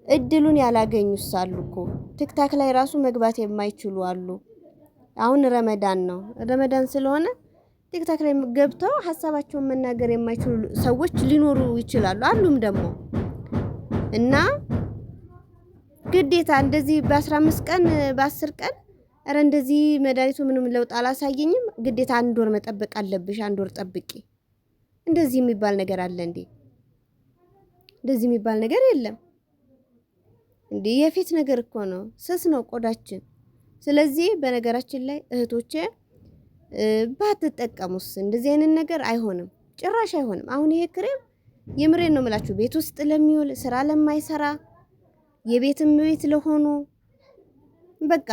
እድሉን ያላገኙስ አሉ እኮ ቲክታክ ላይ ራሱ መግባት የማይችሉ አሉ። አሁን ረመዳን ነው። ረመዳን ስለሆነ ቲክታክ ላይ ገብተው ሐሳባቸውን መናገር የማይችሉ ሰዎች ሊኖሩ ይችላሉ። አሉም ደግሞ እና ግዴታ እንደዚህ በ15 ቀን በ10 ቀን አረ እንደዚህ መድኃኒቱ ምንም ለውጥ አላሳየኝም ግዴታ 1 ወር መጠበቅ አለብሽ፣ 1 ወር ጠብቂ። እንደዚህ የሚባል ነገር አለ እንዴ? እንደዚህ የሚባል ነገር የለም እንዴ። የፊት ነገር እኮ ነው፣ ስስ ነው ቆዳችን። ስለዚህ በነገራችን ላይ እህቶቼ ባትጠቀሙስ እንደዚህ አይነት ነገር አይሆንም፣ ጭራሽ አይሆንም። አሁን ይሄ ክሬም የምሬን ነው የምላችሁ ቤት ውስጥ ለሚውል ስራ ለማይሰራ የቤትም ቤት ለሆኑ በቃ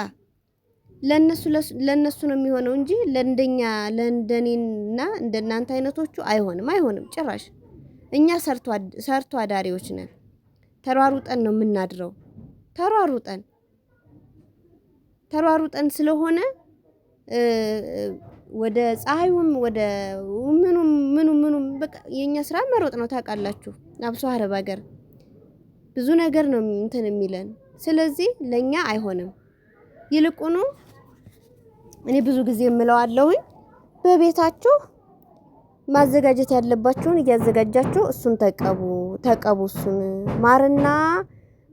ለነሱ ነው የሚሆነው እንጂ ለእንደኔና እንደናንተ አይነቶቹ አይሆንም ጭራሽ። እኛ ሰርቶ አዳሪዎች ነን። ተሯሩጠን ነው የምናድረው። ተሯሩጠን ስለሆነ ወደ ፀሐዩም ወደ ምኑም በቃ የኛ ስራ መሮጥ ነው ታውቃላችሁ። አብሶ አረብ ሀገር ብዙ ነገር ነው እንትን የሚለን። ስለዚህ ለኛ አይሆንም። ይልቁኑ እኔ ብዙ ጊዜ እምለዋለሁኝ በቤታችሁ ማዘጋጀት ያለባችሁን እያዘጋጃችሁ እሱን ተቀቡ እሱን ማርና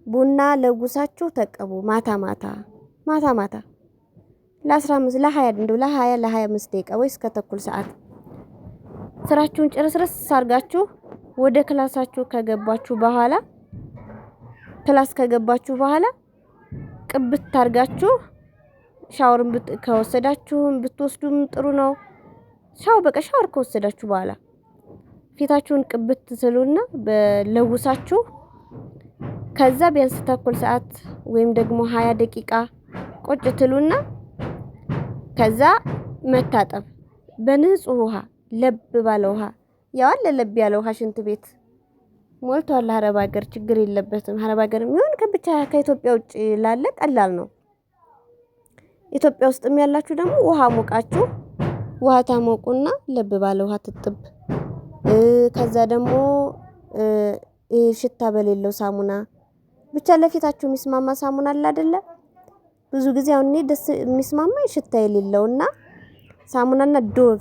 ቡና ለጉሳችሁ ተቀቡ። ማታ ለ15 ለ20 ደቂቃ ወይስ ከተኩል ሰዓት ስራችሁን ጨርሰስ አርጋችሁ ወደ ክላሳችሁ ከገባችሁ በኋላ ክላስ ከገባችሁ በኋላ ቅብት አድርጋችሁ ሻወርን ከወሰዳችሁም ብትወስዱም ጥሩ ነው። ሻወር ከወሰዳችሁ በኋላ ፊታችሁን ቅብት ትሉና በለውሳችሁ ከዛ ቢያንስ ተኩል ሰዓት ወይም ደግሞ 20 ደቂቃ ቁጭ ትሉና ከዛ መታጠብ በንጹህ ውሃ፣ ለብ ባለ ውሃ። ያው አለ ለብ ያለ ውሃ ሽንት ቤት ሞልቷል። አረብ ሀገር ችግር የለበትም። አረብ ሀገር የሚሆን ብቻ ከኢትዮጵያ ውጭ ላለ ቀላል ነው። ኢትዮጵያ ውስጥም ያላችሁ ደግሞ ውሃ ሞቃችሁ ውሃ ታሞቁና ለብ ባለ ውሃ ትጥብ። ከዛ ደግሞ ሽታ በሌለው ሳሙና ብቻ ለፊታችሁ የሚስማማ ሳሙና አለ አይደለ? ብዙ ጊዜ አሁን እኔ ደስ የሚስማማኝ ሽታ የሌለውና ሳሙናና ዶብ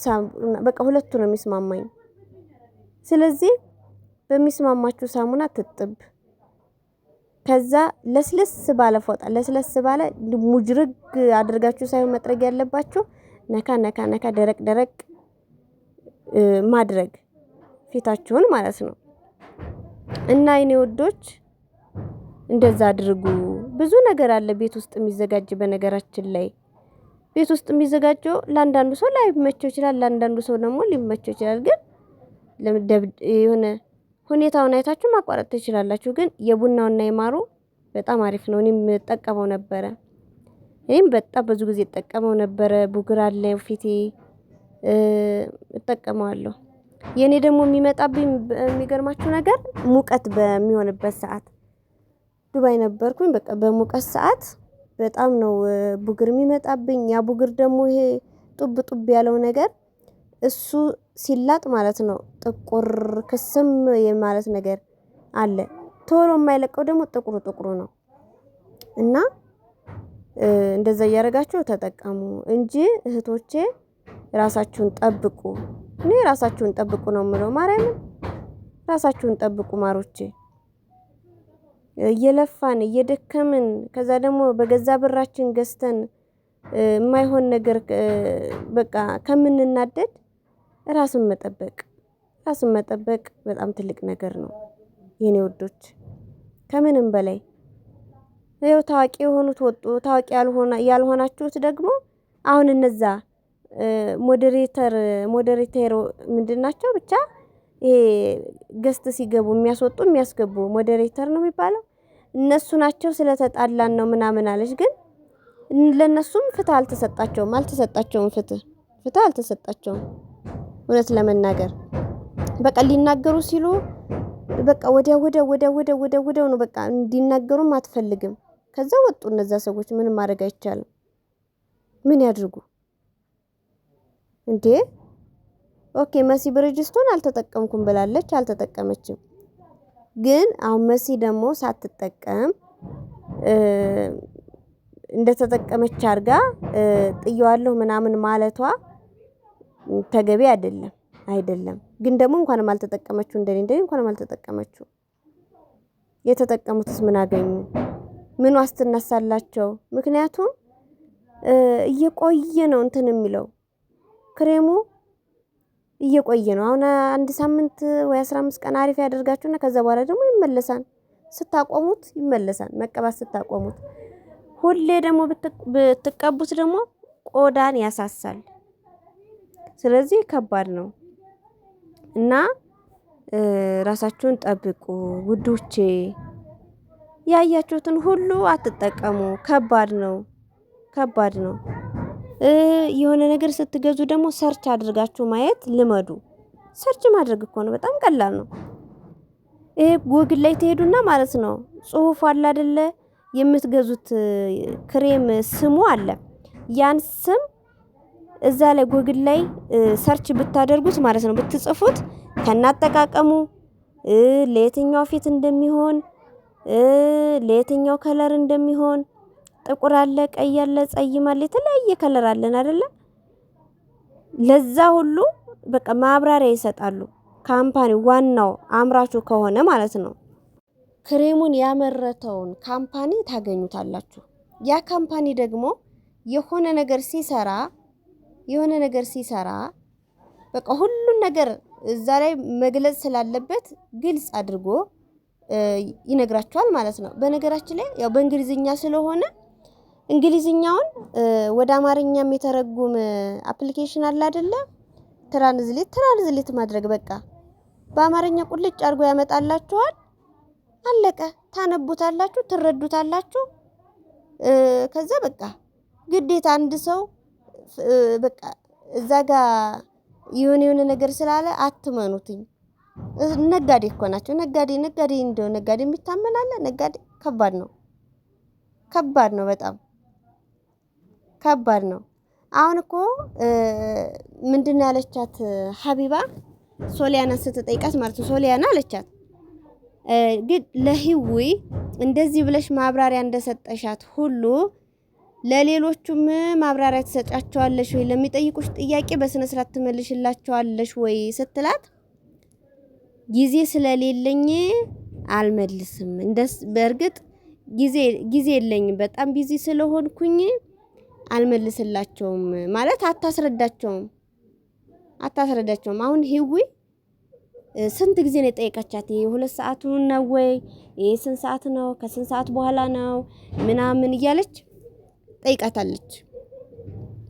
ሳሙና በቃ ሁለቱ ነው የሚስማማኝ። ስለዚህ በሚስማማችሁ ሳሙና ትጥብ። ከዛ ለስለስ ባለ ፎጣ ለስለስ ባለ ሙጅርግ አድርጋችሁ ሳይሆን መጥረግ ያለባችሁ ነካ ደረቅ ማድረግ ፊታችሁን ማለት ነው። እና የኔ ወዶች እንደዛ አድርጉ። ብዙ ነገር አለ ቤት ውስጥ የሚዘጋጅ። በነገራችን ላይ ቤት ውስጥ የሚዘጋጀው ለአንዳንዱ ሰው ላይመቸው ይችላል፣ ለአንዳንዱ ሰው ደግሞ ሊመቸው ይችላል። ግን የሆነ ሁኔታውን አይታችሁ ማቋረጥ ትችላላችሁ። ግን የቡናውና የማሩ በጣም አሪፍ ነው። እኔም ተጠቀመው ነበረ። በጣም ብዙ ጊዜ ተጠቀመው ነበረ። ቡግር አለ ፊቴ እጠቀመዋለሁ። የኔ ደግሞ የሚመጣብኝ የሚገርማችሁ ነገር ሙቀት በሚሆንበት ሰዓት ዱባይ ነበርኩኝ። በቃ በሙቀት ሰዓት በጣም ነው ቡግር የሚመጣብኝ። ያ ቡግር ደግሞ ይሄ ጡብ ያለው ነገር እሱ ሲላጥ ማለት ነው ጥቁር ክስም የማለት ነገር አለ። ቶሎ የማይለቀው ደግሞ ጥቁሩ ነው። እና እንደዛ እያደረጋችሁ ተጠቀሙ እንጂ እህቶቼ ራሳችሁን ጠብቁ። እኔ ራሳችሁን ጠብቁ ነው የምለው። ማርያምን ራሳችሁን ጠብቁ ማሮቼ። እየለፋን እየደከምን ከዛ ደግሞ በገዛ ብራችን ገዝተን የማይሆን ነገር በቃ ከምንናደድ ራስን መጠበቅ በጣም ትልቅ ነገር ነው የኔ ወዶች። ከምንም በላይ ይኸው ታዋቂ የሆኑት ወጡ። ታዋቂ ያልሆናችሁት ደግሞ አሁን እነዛ ሞዴሬተር ምንድናቸው? ብቻ ይሄ ገስት ሲገቡ የሚያስወጡ የሚያስገቡ ሞዴሬተር ነው የሚባለው። እነሱ ናቸው ስለተጣላን ነው ምናምን አለች። ግን ለነሱም ፍትህ አልተሰጣቸውም። ፍትህ አልተሰጣቸውም። እውነት ለመናገር በቃ ሊናገሩ ሲሉ በቃ ወዲያው ነው በቃ እንዲናገሩም አትፈልግም። ከዛ ወጡ እነዛ ሰዎች። ምንም ማድረግ አይቻልም። ምን ያድርጉ እንዴ? ኦኬ መሲ ብርጅስቶን አልተጠቀምኩም ብላለች፣ አልተጠቀመችም። ግን አሁን መሲ ደግሞ ሳትጠቀም እንደተጠቀመች አርጋ ጥየዋለሁ ምናምን ማለቷ ተገቢ አይደለም። ግን ደግሞ እንኳንም አልተጠቀመችው እንደኔ እንኳንም አልተጠቀመችው። የተጠቀሙትስ ምን አገኙ? ምን ዋስትና አላቸው? ምክንያቱም እየቆየ ነው እንትን የሚለው ክሬሙ እየቆየ ነው። አሁን አንድ ሳምንት ወይ 15 ቀን አሪፍ ያደርጋችሁና ከዛ በኋላ ደግሞ ይመለሳል። ስታቆሙት ይመለሳል። መቀባት ስታቆሙት ሁሌ ደግሞ ብትቀቡት ደግሞ ቆዳን ያሳሳል። ስለዚህ ከባድ ነው እና ራሳችሁን ጠብቁ ውዶቼ። ያያችሁትን ሁሉ አትጠቀሙ። ከባድ ነው። የሆነ ነገር ስትገዙ ደግሞ ሰርች አድርጋችሁ ማየት ልመዱ። ሰርች ማድረግ እኮ ነው፣ በጣም ቀላል ነው። ይሄ ጎግል ላይ ትሄዱና ማለት ነው ጽሁፍ አለ አይደለ? የምትገዙት ክሬም ስሙ አለ። ያን ስም እዛ ላይ ጎግል ላይ ሰርች ብታደርጉት ማለት ነው ብትጽፉት ከናጠቃቀሙ ለየትኛው ፊት እንደሚሆን ለየትኛው ከለር እንደሚሆን ጥቁር አለ፣ ቀይ አለ፣ ጸይም አለ፣ የተለያየ ከለር አለን አይደለ? ለዛ ሁሉ በቃ ማብራሪያ ይሰጣሉ። ካምፓኒ ዋናው አምራቹ ከሆነ ማለት ነው። ክሬሙን ያመረተውን ካምፓኒ ታገኙታላችሁ። ያ ካምፓኒ ደግሞ የሆነ ነገር ሲሰራ በቃ ሁሉን ነገር እዛ ላይ መግለጽ ስላለበት ግልጽ አድርጎ ይነግራችኋል ማለት ነው። በነገራችን ላይ ያው በእንግሊዝኛ ስለሆነ እንግሊዝኛውን ወደ አማርኛም የተረጉም አፕሊኬሽን አለ አይደለ? ትራንስሌት ማድረግ በቃ በአማርኛ ቁልጭ አድርጎ ያመጣላችኋል። አለቀ። ታነቡታላችሁ፣ ትረዱታላችሁ። ከዛ በቃ ግዴታ አንድ ሰው በቃ እዛ ጋር የሆነ ነገር ስላለ አትመኑትኝ። ነጋዴ እኮ ናቸው። ነጋዴ እንደው ነጋዴ የሚታመናለ ነጋዴ ከባድ ነው፣ በጣም ከባድ ነው። አሁን እኮ ምንድነው ያለቻት ሀቢባ ሶሊያና ስትጠይቃት ማለት ነው። ሶሊያና አለቻት ግን ለህዊ እንደዚህ ብለሽ ማብራሪያ እንደሰጠሻት ሁሉ ለሌሎቹም ማብራሪያ ትሰጫቸዋለሽ ወይ? ለሚጠይቁሽ ጥያቄ በስነ ስርዓት ትመልሽላቸዋለሽ ወይ ስትላት ጊዜ ስለሌለኝ አልመልስም። በእርግጥ ጊዜ የለኝም፣ በጣም ቢዚ ስለሆንኩኝ አልመልስላቸውም ማለት አታስረዳቸውም። አሁን ህዊ ስንት ጊዜ ነው የጠየቀቻት? ይሄ 2 ሰዓቱን ነው ወይ? ይሄ ስንት ሰዓት ነው? ከስንት ሰዓት በኋላ ነው ምናምን እያለች ጠይቃታለች።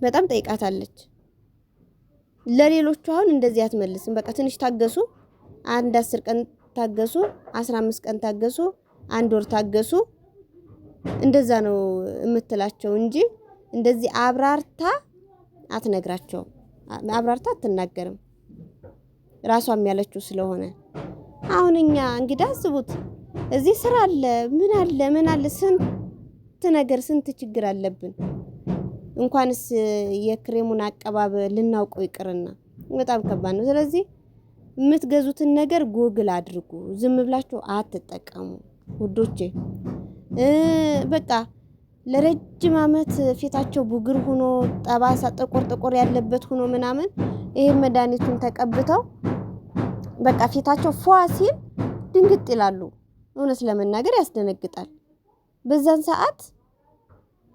በጣም ጠይቃታለች። ለሌሎቹ አሁን እንደዚህ አትመልስም። በቃ ትንሽ ታገሱ፣ 10 ቀን ታገሱ፣ 15 ቀን ታገሱ፣ 1 ወር ታገሱ፣ እንደዛ ነው የምትላቸው እንጂ እንደዚህ አብራርታ አትነግራቸውም። አብራርታ አትናገርም። ራሷም ያለችው ስለሆነ አሁን እኛ እንግዲህ አስቡት፣ እዚህ ስራ አለ፣ ምን አለ ስንት ነገር ስንት ችግር አለብን። እንኳንስ የክሬሙን አቀባብ ልናውቀው ይቅርና በጣም ከባድ ነው። ስለዚህ የምትገዙትን ነገር ጎግል አድርጉ። ዝም ብላችሁ አትጠቀሙ ውዶቼ። በቃ ለረጅም አመት ፊታቸው ቡግር ሆኖ ጠባሳ ጥቁር ያለበት ሆኖ ምናምን ይሄን መድኃኒቱን ተቀብተው በቃ ፊታቸው ፏ ሲል ድንግጥ ይላሉ። እውነት ለመናገር ያስደነግጣል። በዛን ሰዓት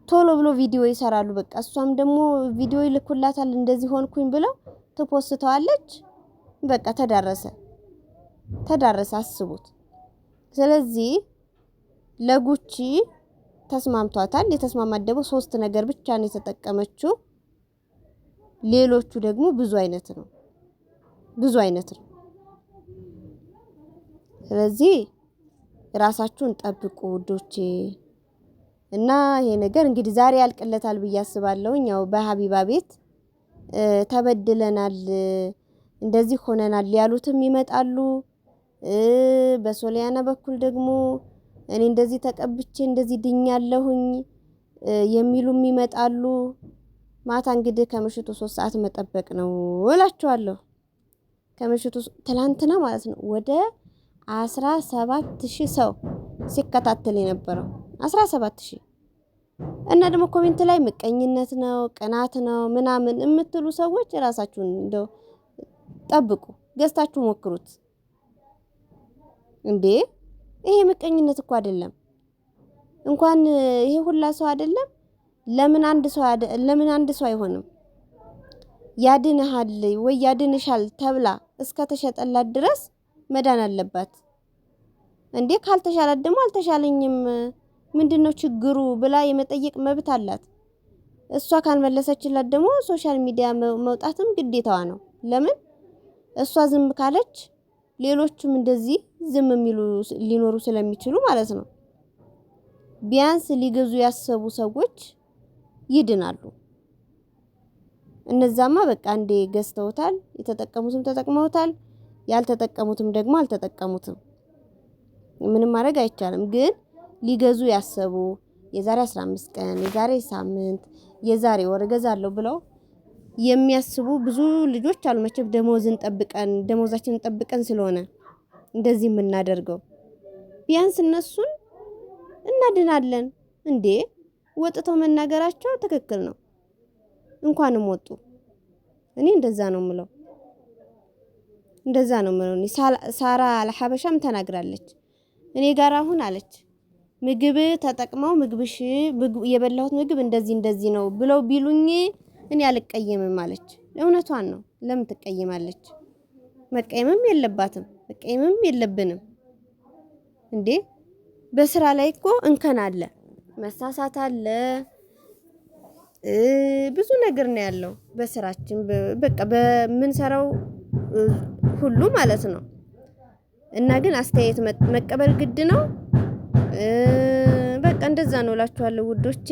ቶሎ ብሎ ቪዲዮ ይሰራሉ። በቃ እሷም ደግሞ ቪዲዮ ይልኩላታል። እንደዚህ ሆንኩኝ ብለው ትፖስተዋለች። በቃ ተዳረሰ። አስቡት። ስለዚህ ለጉቺ ተስማምቷታል። የተስማማት ደግሞ 3 ነገር ብቻ ነው የተጠቀመችው። ሌሎቹ ደግሞ ብዙ አይነት ነው። ስለዚህ ራሳችሁን ጠብቁ ውዶቼ። እና ይሄ ነገር እንግዲህ ዛሬ ያልቅለታል ብዬ አስባለሁ። ያው በሀቢባ ቤት ተበድለናል፣ እንደዚህ ሆነናል ያሉትም ይመጣሉ። በሶሊያና በኩል ደግሞ እኔ እንደዚህ ተቀብቼ እንደዚህ ድኛለሁኝ የሚሉም ይመጣሉ። ማታ እንግዲህ ከምሽቱ 3 ሰዓት መጠበቅ ነው እላችኋለሁ። ከምሽቱ ትላንትና ማለት ነው ወደ 17,000 ሰው ሲከታተል የነበረው 17,000። እና ደግሞ ኮሜንት ላይ ምቀኝነት ነው ቅናት ነው ምናምን የምትሉ ሰዎች ራሳችሁን እንደው ጠብቁ፣ ገዝታችሁ ሞክሩት። እንዴ ይሄ ምቀኝነት እኮ አይደለም። እንኳን ይሄ ሁላ ሰው አይደለም፣ ለምን አንድ ሰው አይሆንም? ያድንሃል ወይ ያድንሻል ተብላ እስከ ተሸጠላት ድረስ መዳን አለባት። እንዴ ካልተሻላት ደግሞ አልተሻለኝም ምንድነው ችግሩ ብላ የመጠየቅ መብት አላት። እሷ ካልመለሰችላት ደግሞ ሶሻል ሚዲያ መውጣትም ግዴታዋ ነው። ለምን እሷ ዝም ካለች ሌሎችም እንደዚህ ዝም የሚሉ ሊኖሩ ስለሚችሉ ማለት ነው። ቢያንስ ሊገዙ ያሰቡ ሰዎች ይድናሉ። እነዛማ በቃ እንዴ ገዝተውታል፣ የተጠቀሙትም ተጠቅመውታል፣ ያልተጠቀሙትም ደግሞ አልተጠቀሙትም። ምንም ማድረግ አይቻልም። ግን ሊገዙ ያሰቡ የዛሬ 15 ቀን፣ የዛሬ ሳምንት፣ የዛሬ ወር እገዛለሁ ብለው የሚያስቡ ብዙ ልጆች አሉ። መቼም ደሞዛችንን ጠብቀን ስለሆነ እንደዚህ የምናደርገው ቢያንስ እነሱን እናድናለን። እንዴ ወጥተው መናገራቸው ትክክል ነው። እንኳንም ወጡ። እኔ እንደዛ ነው የምለው። ሳራ አልሐበሻም ተናግራለች። እኔ ጋር አሁን አለች ምግብ ተጠቅመው የበላሁት ምግብ እንደዚህ ነው ብለው ቢሉኝ እኔ አልቀየምም አለች። እውነቷን ነው። ለምን ትቀየማለች? መቀየምም የለባትም፣ መቀየምም የለብንም። እንዴ በስራ ላይ እኮ እንከን አለ፣ መሳሳት አለ፣ ብዙ ነገር ነው ያለው በስራችን በቃ በምንሰራው ሁሉ ማለት ነው። እና ግን አስተያየት መቀበል ግድ ነው። በቃ እንደዛ ነው እላችኋለሁ ውዶቼ።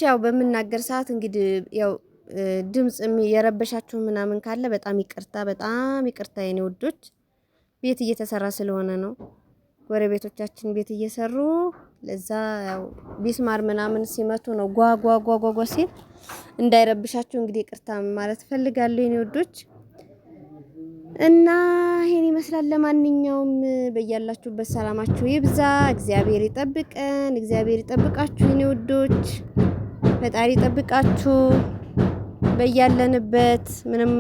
ያው በምናገር ሰዓት እንግዲህ ያው ድምጽ የረበሻችሁ ምናምን ካለ በጣም ይቅርታ የኔ ውዶች። ቤት እየተሰራ ስለሆነ ነው። ጎረቤቶቻችን ቤት እየሰሩ ለዛ ያው ቢስማር ምናምን ሲመቱ ነው ጓጓጓጓጓ ሲል እንዳይረብሻችሁ እንግዲህ ይቅርታ ማለት ፈልጋለሁ የኔ ውዶች። እና ይሄን ይመስላል። ለማንኛውም በያላችሁበት ሰላማችሁ ይብዛ። እግዚአብሔር ይጠብቀን፣ እግዚአብሔር ይጠብቃችሁ የኔ ውዶች። ፈጣሪ ይጠብቃችሁ በያለንበት ምንም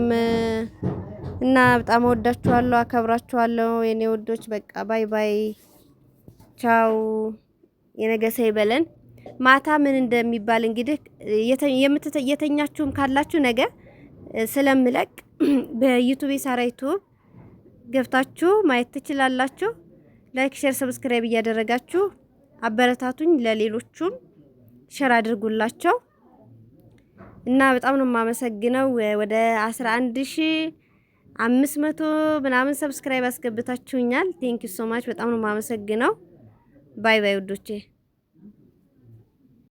እና በጣም ወዳችኋለሁ፣ አከብራችኋለሁ የኔ ውዶች። በቃ ባይ ባይ፣ ቻው። የነገ ሰው ይበለን። ማታ ምን እንደሚባል እንግዲህ የተኛችሁም ካላችሁ ነገ ስለምለቅ በዩቲዩብ ሳራ ዩቲዩብ ገብታችሁ ማየት ትችላላችሁ። ላይክ፣ ሼር፣ ሰብስክራይብ እያደረጋችሁ አበረታቱኝ። ለሌሎቹም ሼር አድርጉላቸው እና በጣም ነው የማመሰግነው። ወደ 11500 ምናምን ሰብስክራይብ አስገብታችሁኛል። ቴንክ ዩ ሶ ማች። በጣም ነው የማመሰግነው። ባይ ባይ ውዶቼ።